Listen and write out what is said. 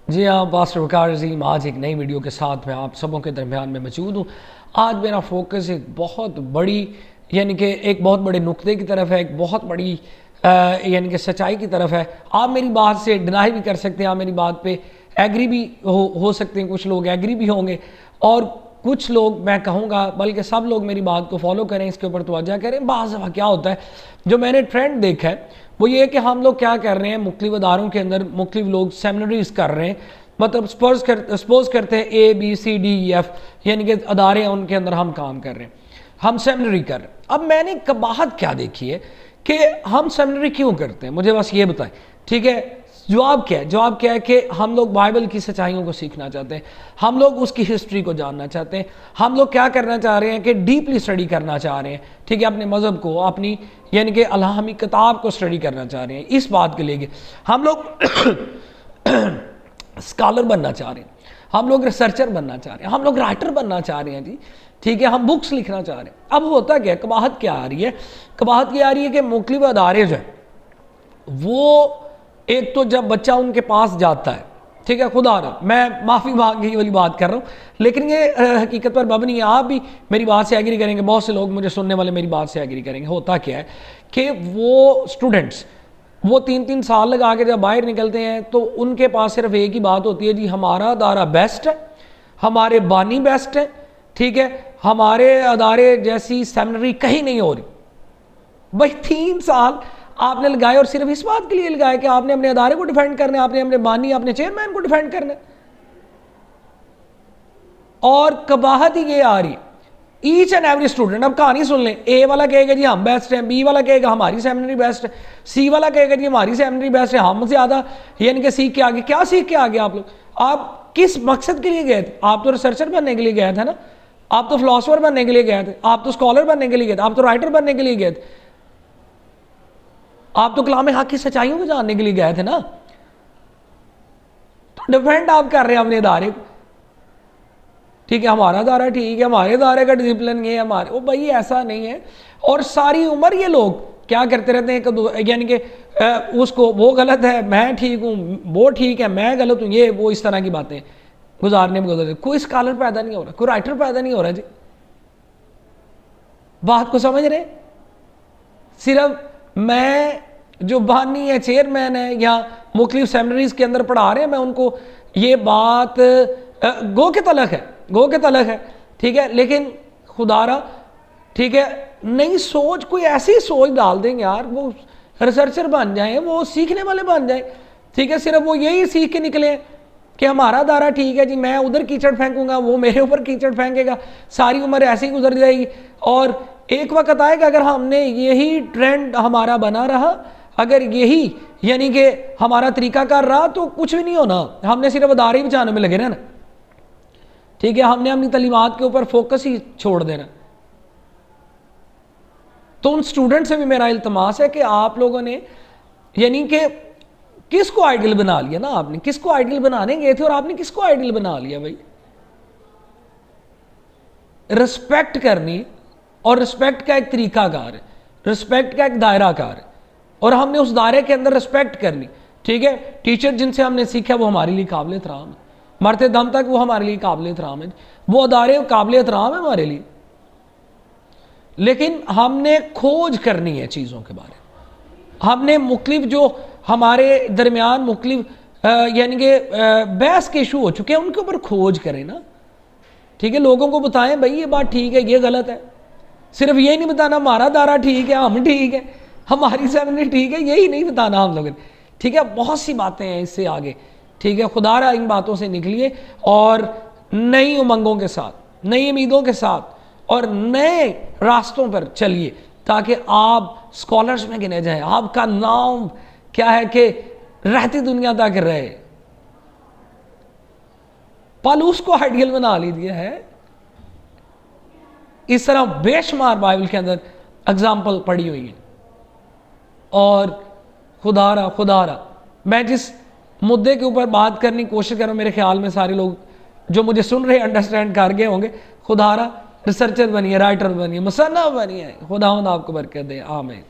जी हाँ, पास्टर वकार अज़ीम आज एक नई वीडियो के साथ मैं आप सबों के दरमियान में मौजूद हूँ। आज मेरा फोकस एक बहुत बड़ी यानी कि एक बहुत बड़े नुक्ते की तरफ है, एक बहुत बड़ी यानी कि सच्चाई की तरफ है। आप मेरी बात से डिनाई भी कर सकते हैं, आप मेरी बात पे एग्री भी हो सकते हैं, कुछ लोग एग्री भी होंगे और कुछ लोग मैं कहूँगा बल्कि सब लोग मेरी बात को फॉलो करें, इसके ऊपर तवज्जो करें। बाज़ दफ़ा क्या होता है, जो मैंने ट्रेंड देखा है वो ये है कि हम लोग क्या कर रहे हैं, मुख्तलिफ अदारों के अंदर मुख्तलिफ लोग सेमिनरीज कर रहे हैं, मतलब सपोज करते हैं ABCDEF यानी कि अदारे हैं, उनके अंदर हम काम कर रहे हैं, हम सेमिनरी कर रहे हैं। अब मैंने कबाहत क्या देखी है कि हम सेमिनरी क्यों करते हैं, मुझे बस ये बताएं, ठीक है। जवाब क्या है? जवाब क्या है कि हम लोग बाइबल की सच्चाइयों को सीखना चाहते हैं, हम लोग उसकी हिस्ट्री को जानना चाहते हैं, हम लोग क्या करना चाह रहे हैं कि डीपली स्टडी करना चाह रहे हैं, ठीक है, अपने मज़हब को, अपनी यानी कि अल्लाहमी किताब को स्टडी करना चाह रहे हैं। इस बात के लिए हम लोग स्कॉलर बनना चाह रहे हैं, हम लोग रिसर्चर बनना चाह रहे हैं, हम लोग राइटर बनना चाह रहे हैं जी, ठीक है, हम बुक्स लिखना चाह रहे हैं। अब होता क्या है, कबाहत क्या आ रही है, कबाहत क्या आ रही है कि मुख्तलिफ अदारे जो हैं वो एक तो जब बच्चा उनके पास जाता है, ठीक है, खुदा रहा, मैं माफ़ी मांगी वाली बात कर रहा हूँ, लेकिन ये हकीकत पर मबनी है। आप भी मेरी बात से एग्री करेंगे, बहुत से लोग मुझे सुनने वाले मेरी बात से एग्री करेंगे। होता क्या है कि वो स्टूडेंट्स वो 3-3 साल लगा के जब बाहर निकलते हैं तो उनके पास सिर्फ एक ही बात होती है, जी हमारा अदारा बेस्ट है, हमारे बानी बेस्ट है, ठीक है, हमारे अदारे जैसी सेमिनरी कहीं नहीं हो रही। भाई 3 साल आपने लगाए और सिर्फ इस बात के लिए लगाए कि आपने अपने अदारे को डिफेंड करना है, आपने अपने बानी, अपने चेयरमैन को डिफेंड करना है। और कबाहत ही ये आ रही है, ईच एंड एवरी स्टूडेंट, अब कहानी सुन लें, ए वाला कहेगा जी हम बेस्ट हैं, बी वाला कहेगा हमारी सेमिनरी बेस्ट है, सी वाला कहेगा जी हमारी सेमिनरी बेस्ट है, हम ज़्यादा यानी कि सीख के आगे। क्या सीख के आगे आप लोग? आप किस मकसद के लिए गए थे? आप तो रिसर्चर बनने के लिए गए थे ना, आप तो फिलोसफर बनने के लिए गए थे, आप तो स्कॉलर बनने के लिए गए थे, आप तो राइटर बनने के लिए गए थे, आप तो कलाम हक की सच्चाइयों को जानने के लिए गए थे ना। तो डिफेंड आप कर रहे हैं अपने अदारे को, ठीक है, हमारा अदारा ठीक है, हमारे अदारे का डिसिप्लिन ये हमारे, वो भाई ऐसा नहीं है। और सारी उम्र ये लोग क्या करते रहते हैं, यानी कि उसको वो गलत है, मैं ठीक हूँ, वो ठीक है, मैं गलत हूँ, ये वो इस तरह की बातें गुजारने में गुजरते। कोई स्कॉलर पैदा नहीं हो रहा, कोई राइटर पैदा नहीं हो रहा जी। बात को समझ रहे? सिर्फ मैं जो बानी है, चेयरमैन है, या मुख्तलिफ सेमिनरीज के अंदर पढ़ा रहे हैं, मैं उनको ये बात गो के तलक है, गो के तलक है, ठीक है, लेकिन खुदारा, ठीक है, नई सोच, कोई ऐसी सोच डाल देंगे यार, वो रिसर्चर बन जाए, वो सीखने वाले बन जाए, ठीक है, सिर्फ वो यही सीख के निकले कि हमारा दारा ठीक है जी, मैं उधर कीचड़ फेंकूंगा, वो मेरे ऊपर कीचड़ फेंकेगा, सारी उम्र ऐसे ही गुजर जाएगी। और एक वक्त आएगा अगर हमने यही ट्रेंड हमारा बना रहा, अगर यही यानी कि हमारा तरीका कर रहा, तो कुछ भी नहीं होना, हमने सिर्फ अदारे बचाने में लगे रहना, ठीक है, हमने अपनी तालीमात के ऊपर फोकस ही छोड़ देना। तो उन स्टूडेंट से भी मेरा इल्तमास है कि आप लोगों ने यानी कि किसको आइडियल बना लिया ना, आपने किसको आइडियल बनाने गए थे और आपने किसको आइडियल बना लिया? भाई रिस्पेक्ट करनी, और रिस्पेक्ट का एक तरीकाकार है, रिस्पेक्ट का एक दायराकार है, और हमने उस दायरे के अंदर रिस्पेक्ट करनी, ठीक है। टीचर जिनसे हमने सीखा वो हमारे लिए काबिल एहतराम है, मरते दम तक वो हमारे लिए काबिल एहतराम है, वो अदारे काबिल एहतराम है हमारे लिए। लेकिन हमने खोज करनी है चीज़ों के बारे में, हमने मुख्तलिफ जो हमारे दरमियान मुख्तलिफ यानी कि बहस के इशू हो चुके हैं, उनके ऊपर खोज करें ना, ठीक है, लोगों को बताएं भाई ये बात ठीक है, ये गलत है। सिर्फ ये नहीं बताना हमारा दारा ठीक है, हम ठीक है, हमारी सेमिनरी ठीक है, यही नहीं बताना हम लोगों ने, ठीक है। बहुत सी बातें हैं इससे आगे, ठीक है। खुदारा इन बातों से निकलिए और नई उमंगों के साथ, नई उम्मीदों के साथ और नए रास्तों पर चलिए, ताकि आप स्कॉलर्स में गिने जाएं, आपका नाम क्या है कि रहती दुनिया तक रहे। पौलुस को आइडियल बना लीजिए है, इस तरह बेशुमार बाइबल के अंदर एग्जाम्पल पड़ी हुई है। और खुदारा मैं जिस मुद्दे के ऊपर बात करने की कोशिश कर रहा हूं, मेरे ख्याल में सारे लोग जो मुझे सुन रहे अंडरस्टैंड कर गए होंगे। खुदारा रिसर्चर बनिए, राइटर बनिए, मुसन्ना बनिए, खुदावंद आपको बरकत दे, आमीन।